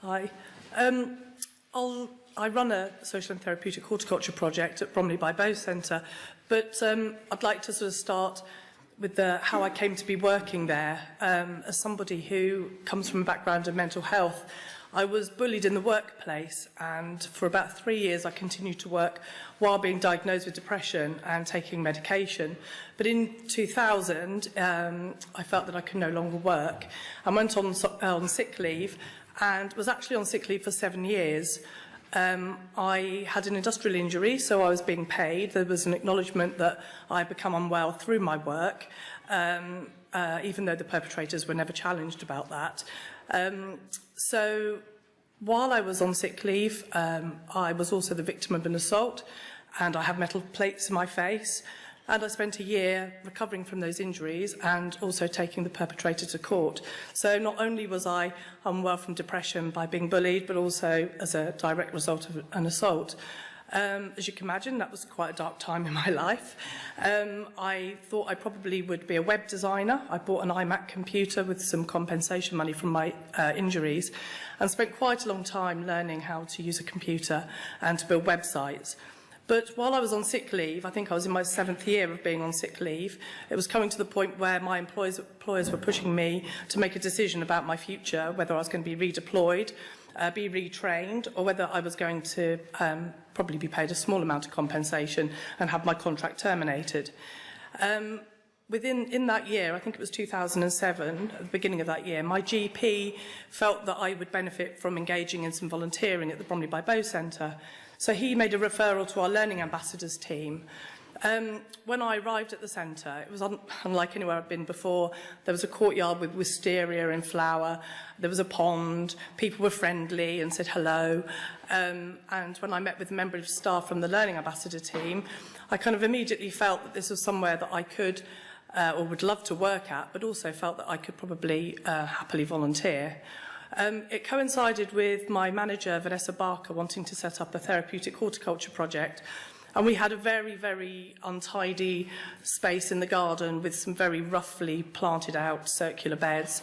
Hi. I run a social and therapeutic horticulture project at Bromley-by-Bow Centre, but I'd like to sort of start with how I came to be working there. As somebody who comes from a background of mental health, I was bullied in the workplace, and for about 3 years I continued to work while being diagnosed with depression and taking medication. But in 2000, I felt that I could no longer work and went on sick leave, and was actually on sick leave for 7 years. I had an industrial injury, so I was being paid. There was an acknowledgement that I had become unwell through my work, even though the perpetrators were never challenged about that. So while I was on sick leave, I was also the victim of an assault, and I have metal plates in my face. And I spent a year recovering from those injuries and also taking the perpetrator to court. So not only was I unwell from depression by being bullied, but also as a direct result of an assault. As you can imagine, that was quite a dark time in my life. I thought I probably would be a web designer. I bought an iMac computer with some compensation money from my injuries, and spent quite a long time learning how to use a computer and to build websites. But while I was on sick leave, I think I was in my 7th year of being on sick leave, it was coming to the point where my employers were pushing me to make a decision about my future, whether I was going to be redeployed, be retrained, or whether I was going to probably be paid a small amount of compensation and have my contract terminated. In that year, I think it was 2007, at the beginning of that year, my GP felt that I would benefit from engaging in some volunteering at the Bromley-by-Bow Centre. So he made a referral to our learning ambassadors team. When I arrived at the centre, it was unlike anywhere I'd been before. There was a courtyard with wisteria in flower. There was a pond. People were friendly and said hello. And when I met with a member of staff from the learning ambassador team, I kind of immediately felt that this was somewhere that I could or would love to work at, but also felt that I could probably happily volunteer. It coincided with my manager, Vanessa Barker, wanting to set up a therapeutic horticulture project. And we had a very, very untidy space in the garden with some very roughly planted out circular beds,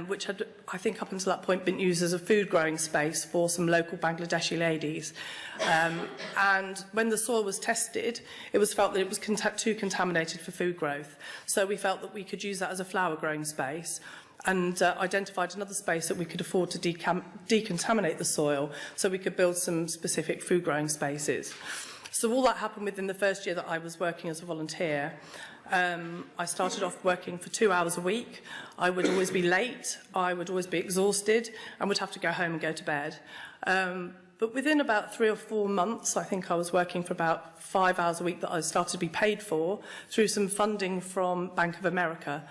which had, I think up until that point, been used as a food growing space for some local Bangladeshi ladies. And when the soil was tested, it was felt that it was too contaminated for food growth. So we felt that we could use that as a flower growing space, and identified another space that we could afford to decontaminate the soil so we could build some specific food growing spaces. So all that happened within the first year that I was working as a volunteer. I started off working for 2 hours a week. I would always be late, I would always be exhausted, and would have to go home and go to bed. But within about 3 or 4 months, I think I was working for about 5 hours a week that I started to be paid for through some funding from Bank of America.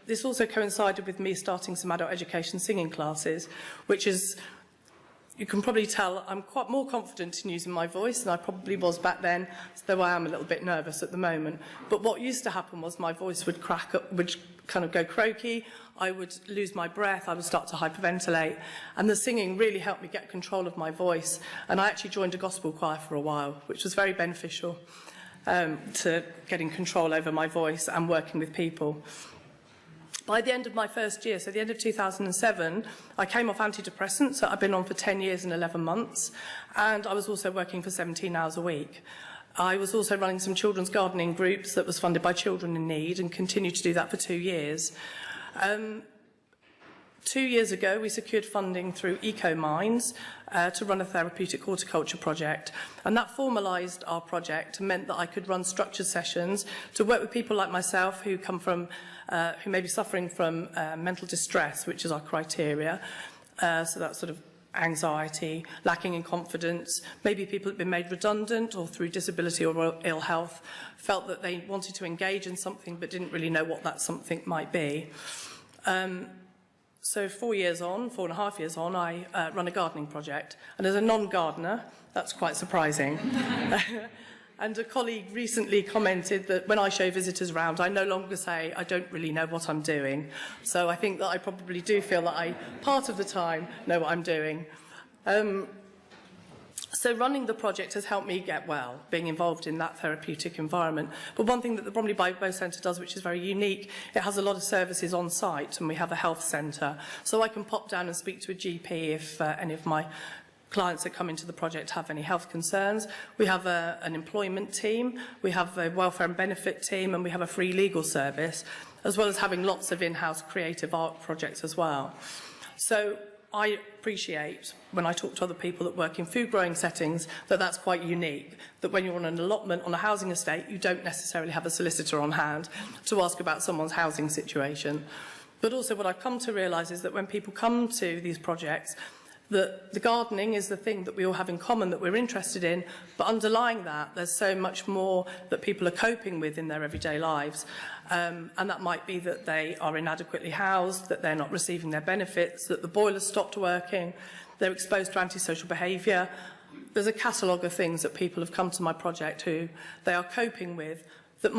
This also coincided with me starting some adult education singing classes, which is, you can probably tell, I'm quite more confident in using my voice than I probably was back then, though I am a little bit nervous at the moment. But what used to happen was my voice would crack up, would kind of go croaky, I would lose my breath, I would start to hyperventilate, and the singing really helped me get control of my voice. And I actually joined a gospel choir for a while, which was very beneficial to getting control over my voice and working with people. By the end of my first year, so the end of 2007, I came off antidepressants that I'd been on for 10 years and 11 months, and I was also working for 17 hours a week. I was also running some children's gardening groups that was funded by Children in Need, and continued to do that for 2 years. 2 years ago, we secured funding through EcoMines to run a therapeutic horticulture project, and that formalised our project and meant that I could run structured sessions to work with people like myself who come from, who may be suffering from mental distress, which is our criteria. So that's sort of anxiety, lacking in confidence, maybe people who've been made redundant or through disability or ill health, felt that they wanted to engage in something but didn't really know what that something might be. So 4 years on, 4.5 years on, I run a gardening project. And as a non-gardener, that's quite surprising. And a colleague recently commented that when I show visitors around, I no longer say, I don't really know what I'm doing. So I think that I probably do feel that I, part of the time, know what I'm doing. So running the project has helped me get well, being involved in that therapeutic environment. But one thing that the Bromley-by-Bow Centre does, which is very unique, it has a lot of services on site, and we have a health centre. So I can pop down and speak to a GP if any of my clients that come into the project have any health concerns. We have an employment team, we have a welfare and benefit team, and we have a free legal service, as well as having lots of in-house creative art projects as well. So I appreciate, when I talk to other people that work in food growing settings, that that's quite unique, that when you're on an allotment on a housing estate, you don't necessarily have a solicitor on hand to ask about someone's housing situation. But also what I've come to realise is that when people come to these projects, that the gardening is the thing that we all have in common that we're interested in, but underlying that, there's so much more that people are coping with in their everyday lives. And that might be that they are inadequately housed, that they're not receiving their benefits, that the boiler's stopped working, they're exposed to antisocial behaviour. There's a catalogue of things that people have come to my project who they are coping with that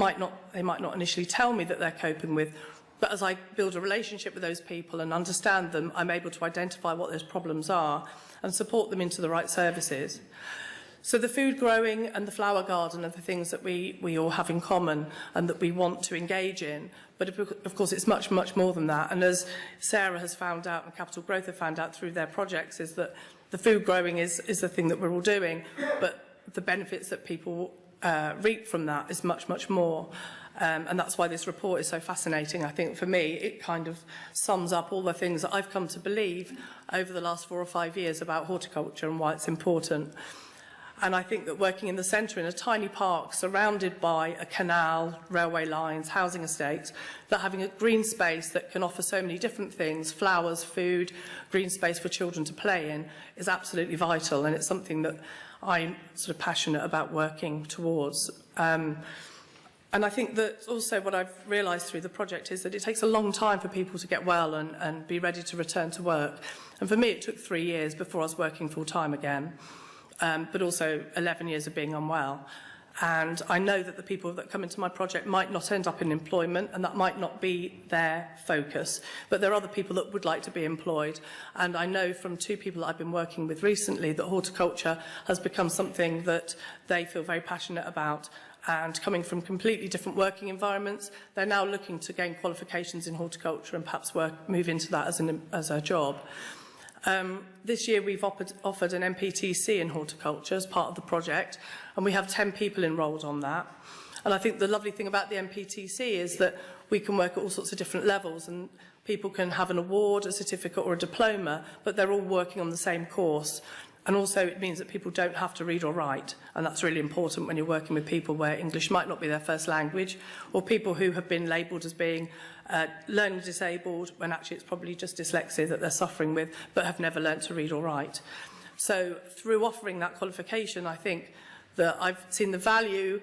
they might not initially tell me that they're coping with. But as I build a relationship with those people and understand them, I'm able to identify what those problems are and support them into the right services. So the food growing and the flower garden are the things that we all have in common and that we want to engage in. But of course, it's much, much more than that. And as Sarah has found out and Capital Growth have found out through their projects, is that the food growing is the thing that we're all doing. But the benefits that people reap from that is much, much more. And that's why this report is so fascinating. I think for me, it kind of sums up all the things that I've come to believe over the last 4 or 5 years about horticulture and why it's important. And I think that working in the centre, in a tiny park surrounded by a canal, railway lines, housing estates, that having a green space that can offer so many different things, flowers, food, green space for children to play in, is absolutely vital. And it's something that I'm sort of passionate about working towards. And I think that also what I've realised through the project is that it takes a long time for people to get well and be ready to return to work. And for me, it took 3 years before I was working full-time again, but also 11 years of being unwell. And I know that the people that come into my project might not end up in employment, and that might not be their focus. But there are other people that would like to be employed. And I know from 2 people that I've been working with recently that horticulture has become something that they feel very passionate about. And coming from completely different working environments, they're now looking to gain qualifications in horticulture and perhaps move into that as a job. This year we've offered an MPTC in horticulture as part of the project, and we have 10 people enrolled on that. And I think the lovely thing about the MPTC is that we can work at all sorts of different levels, and people can have an award, a certificate or a diploma, but they're all working on the same course. And also it means that people don't have to read or write, and that's really important when you're working with people where English might not be their first language, or people who have been labelled as being learning disabled when actually it's probably just dyslexia that they're suffering with, but have never learnt to read or write. So through offering that qualification, I think that I've seen the value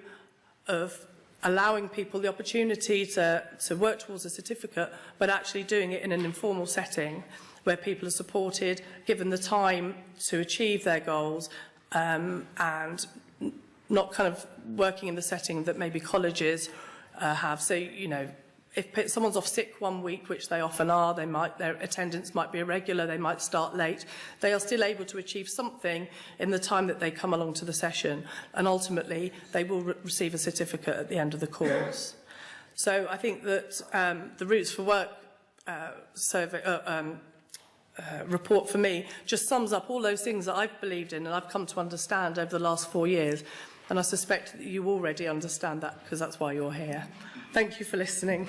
of allowing people the opportunity to work towards a certificate, but actually doing it in an informal setting where people are supported, given the time to achieve their goals, and not kind of working in the setting that maybe colleges have. So, you know, if someone's off sick 1 week, which they often are, their attendance might be irregular, they might start late, they are still able to achieve something in the time that they come along to the session, and ultimately they will receive a certificate at the end of the course. So I think that the Roots for Work survey, report for me just sums up all those things that I've believed in and I've come to understand over the last 4 years, and I suspect that you already understand that because that's why you're here. Thank you for listening.